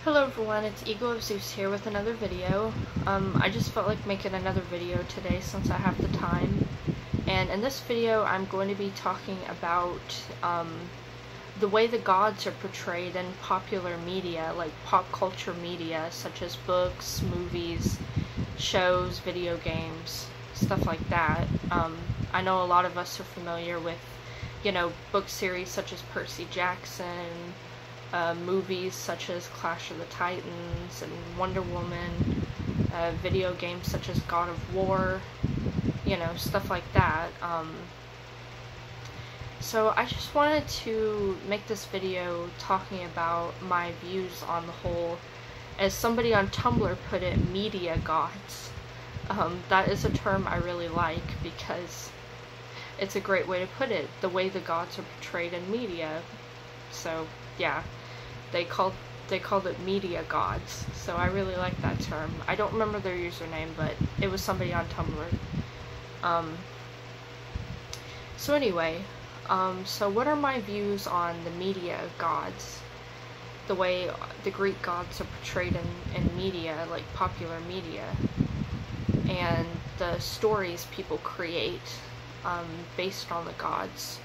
Hello everyone, it's Eagle of Zeus here with another video. I just felt like making another video today since I have the time. And in this video I'm going to be talking about the way the gods are portrayed in popular media, like pop culture media, such as books, movies, shows, video games, stuff like that. I know a lot of us are familiar with, book series such as Percy Jackson, movies such as Clash of the Titans and Wonder Woman, video games such as God of War, stuff like that. So I just wanted to make this video talking about my views on the whole, as somebody on Tumblr put it, media gods. That is a term I really like because it's a great way to put it, the way the gods are portrayed in media. So yeah, they called it media gods, so I really like that term. I don't remember their username, but it was somebody on Tumblr. So anyway, so what are my views on the media gods, the way the Greek gods are portrayed in media, like popular media, and the stories people create based on the gods.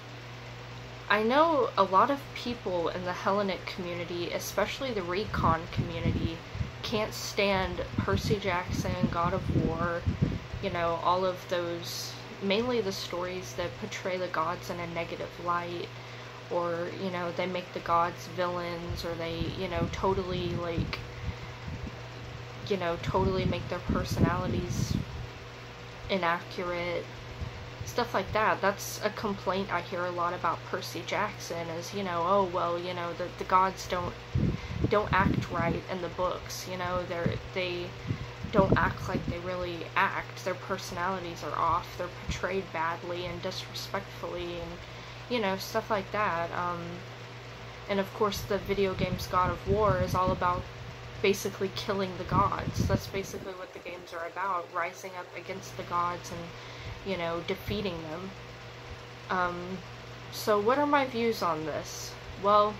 I know a lot of people in the Hellenic community, especially the recon community, can't stand Percy Jackson, God of War, all of those, mainly the stories that portray the gods in a negative light, or, they make the gods villains, or they, totally, totally make their personalities inaccurate. Stuff like that. That's a complaint I hear a lot about Percy Jackson is, oh, well, the gods don't act right in the books, they don't act like they really act. Their personalities are off. They're portrayed badly and disrespectfully and, stuff like that. And of course the video games God of War is all about basically killing the gods. That's basically what the games are about, rising up against the gods and defeating them. So what are my views on this? Well,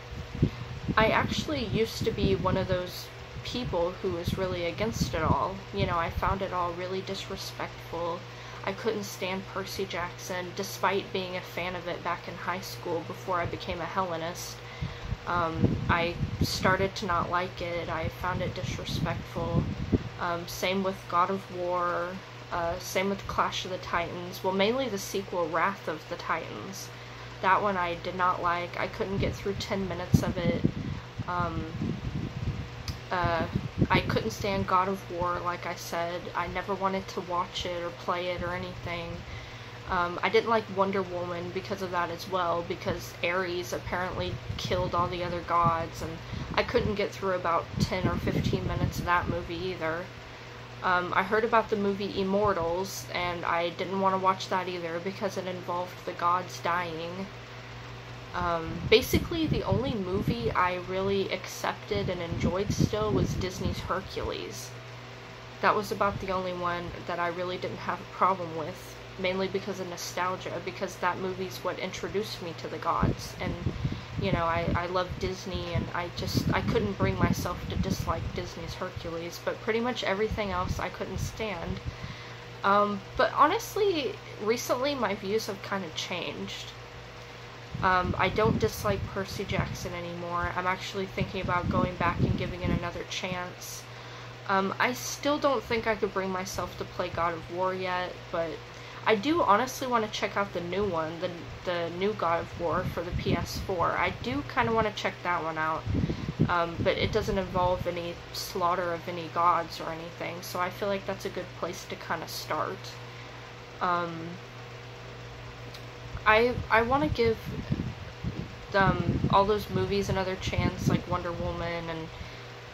I actually used to be one of those people who was really against it all. I found it all really disrespectful. I couldn't stand Percy Jackson, despite being a fan of it back in high school before I became a Hellenist. I started to not like it. I found it disrespectful. Same with God of War. Same with Clash of the Titans. Well, mainly the sequel, Wrath of the Titans. That one I did not like. I couldn't get through 10 minutes of it. I couldn't stand God of War, like I said. I never wanted to watch it or play it or anything. I didn't like Wonder Woman because of that as well, because Ares apparently killed all the other gods, and I couldn't get through about 10 or 15 minutes of that movie either. I heard about the movie Immortals, and I didn't want to watch that either because it involved the gods dying. Basically, the only movie I really accepted and enjoyed still was Disney's Hercules. That was about the only one that I really didn't have a problem with, mainly because of nostalgia, because that movie's what introduced me to the gods, and I love Disney, and I couldn't bring myself to dislike Disney's Hercules, but pretty much everything else I couldn't stand. But honestly, recently my views have kind of changed. I don't dislike Percy Jackson anymore. I'm actually thinking about going back and giving it another chance. I still don't think I could bring myself to play God of War yet, but I do honestly want to check out the new one, the new God of War for the PS4. I do kind of want to check that one out, but it doesn't involve any slaughter of any gods or anything, so I feel like that's a good place to kind of start. I want to give all those movies another chance, like Wonder Woman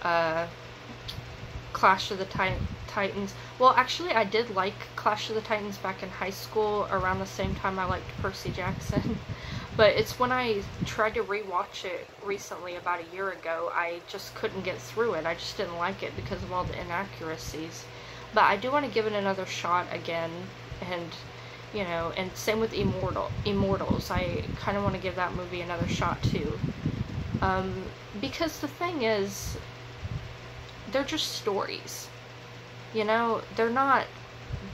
and Clash of the Titans. Well, actually, I did like Clash of the Titans back in high school, around the same time I liked Percy Jackson. But it's when I tried to rewatch it recently, about a year ago, I just couldn't get through it. I just didn't like it because of all the inaccuracies. But I do want to give it another shot again, and and same with Immortals. I kind of want to give that movie another shot too. Because the thing is, they're just stories. You know, they're not,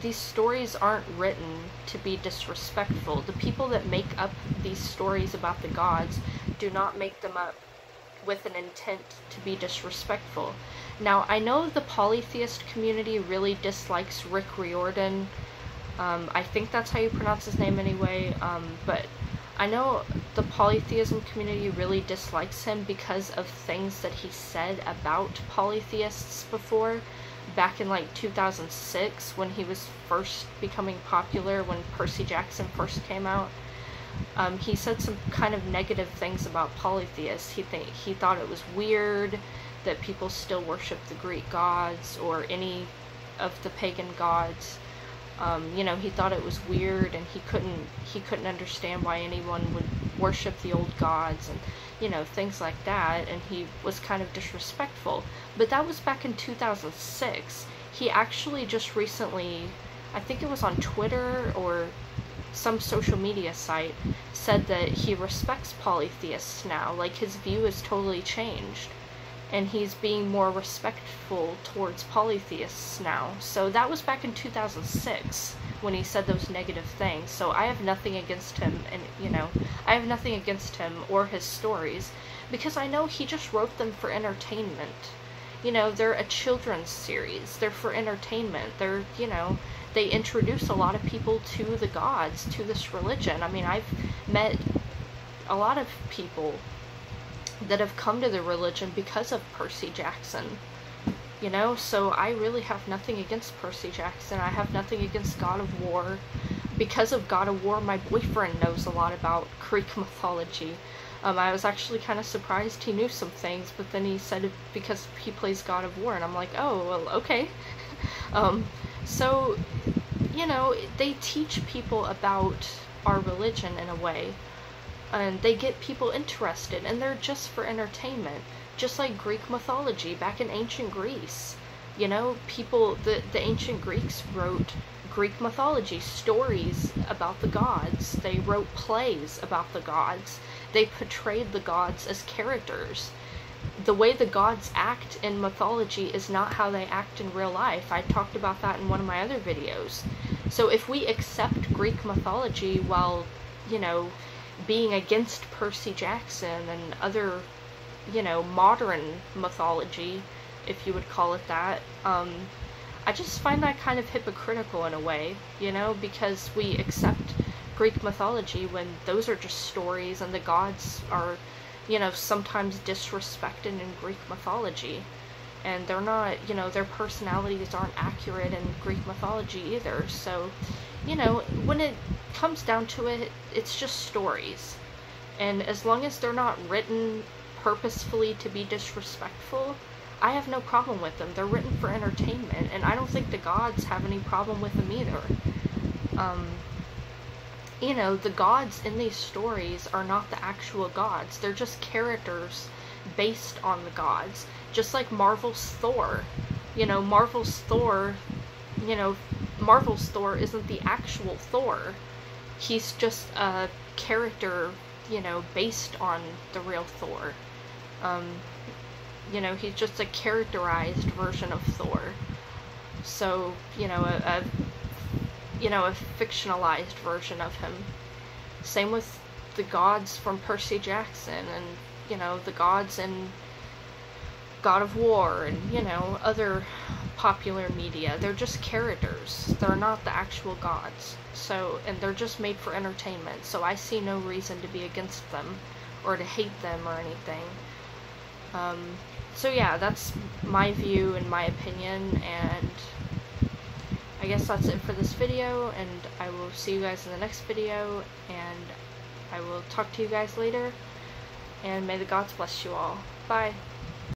these stories aren't written to be disrespectful. The people that make up these stories about the gods do not make them up with an intent to be disrespectful. Now, I know the polytheist community really dislikes Rick Riordan. I think that's how you pronounce his name anyway, but I know the polytheism community really dislikes him because of things that he said about polytheists before, back in like 2006 when he was first becoming popular, when Percy Jackson first came out. He said some kind of negative things about polytheists. He thought it was weird that people still worship the Greek gods or any of the pagan gods. You know, he thought it was weird, and he couldn't understand why anyone would worship the old gods, and you know, things like that, and he was kind of disrespectful. But that was back in 2006. He actually just recently, I think it was on Twitter or some social media site, said that he respects polytheists now. Like, his view has totally changed, and he's being more respectful towards polytheists now. So that was back in 2006 when he said those negative things. So I have nothing against him, and you know, I have nothing against him or his stories, because I know he just wrote them for entertainment. You know, they're a children's series. They're for entertainment. They're, you know, they introduce a lot of people to the gods, to this religion. I mean, I've met a lot of people that have come to the religion because of Percy Jackson, you know, so I really have nothing against Percy Jackson. I have nothing against God of War. Because of God of War, my boyfriend knows a lot about Greek mythology. I was actually kind of surprised he knew some things, but then he said it because he plays God of War, and I'm like, oh, well, okay. So, you know, they teach people about our religion in a way, and they get people interested, and they're just for entertainment, just like Greek mythology back in ancient Greece. You know, people, the ancient Greeks wrote Greek mythology, stories about the gods. They wrote plays about the gods. They portrayed the gods as characters. The way the gods act in mythology is not how they act in real life. I talked about that in one of my other videos. So if we accept Greek mythology while, you know, being against Percy Jackson and other, you know, modern mythology, if you would call it that, I just find that kind of hypocritical in a way, you know, because we accept Greek mythology when those are just stories, and the gods are, you know, sometimes disrespected in Greek mythology, and they're not, you know, their personalities aren't accurate in Greek mythology either. So, you know, when it comes down to it, it's just stories, and as long as they're not written purposefully to be disrespectful, I have no problem with them. They're written for entertainment, and I don't think the gods have any problem with them either. You know, the gods in these stories are not the actual gods. They're just characters based on the gods. Just like Marvel's Thor. You know, Marvel's Thor isn't the actual Thor. He's just a character, you know, based on the real Thor. You know, he's just a characterized version of Thor. So, you know, a fictionalized version of him. Same with the gods from Percy Jackson, and, you know, the gods in God of War, and, you know, other popular media. They're just characters. They're not the actual gods. So, and they're just made for entertainment. So I see no reason to be against them, or to hate them or anything. So yeah, that's my view and my opinion, and I guess that's it for this video, and I will see you guys in the next video, and I will talk to you guys later, and may the gods bless you all. Bye.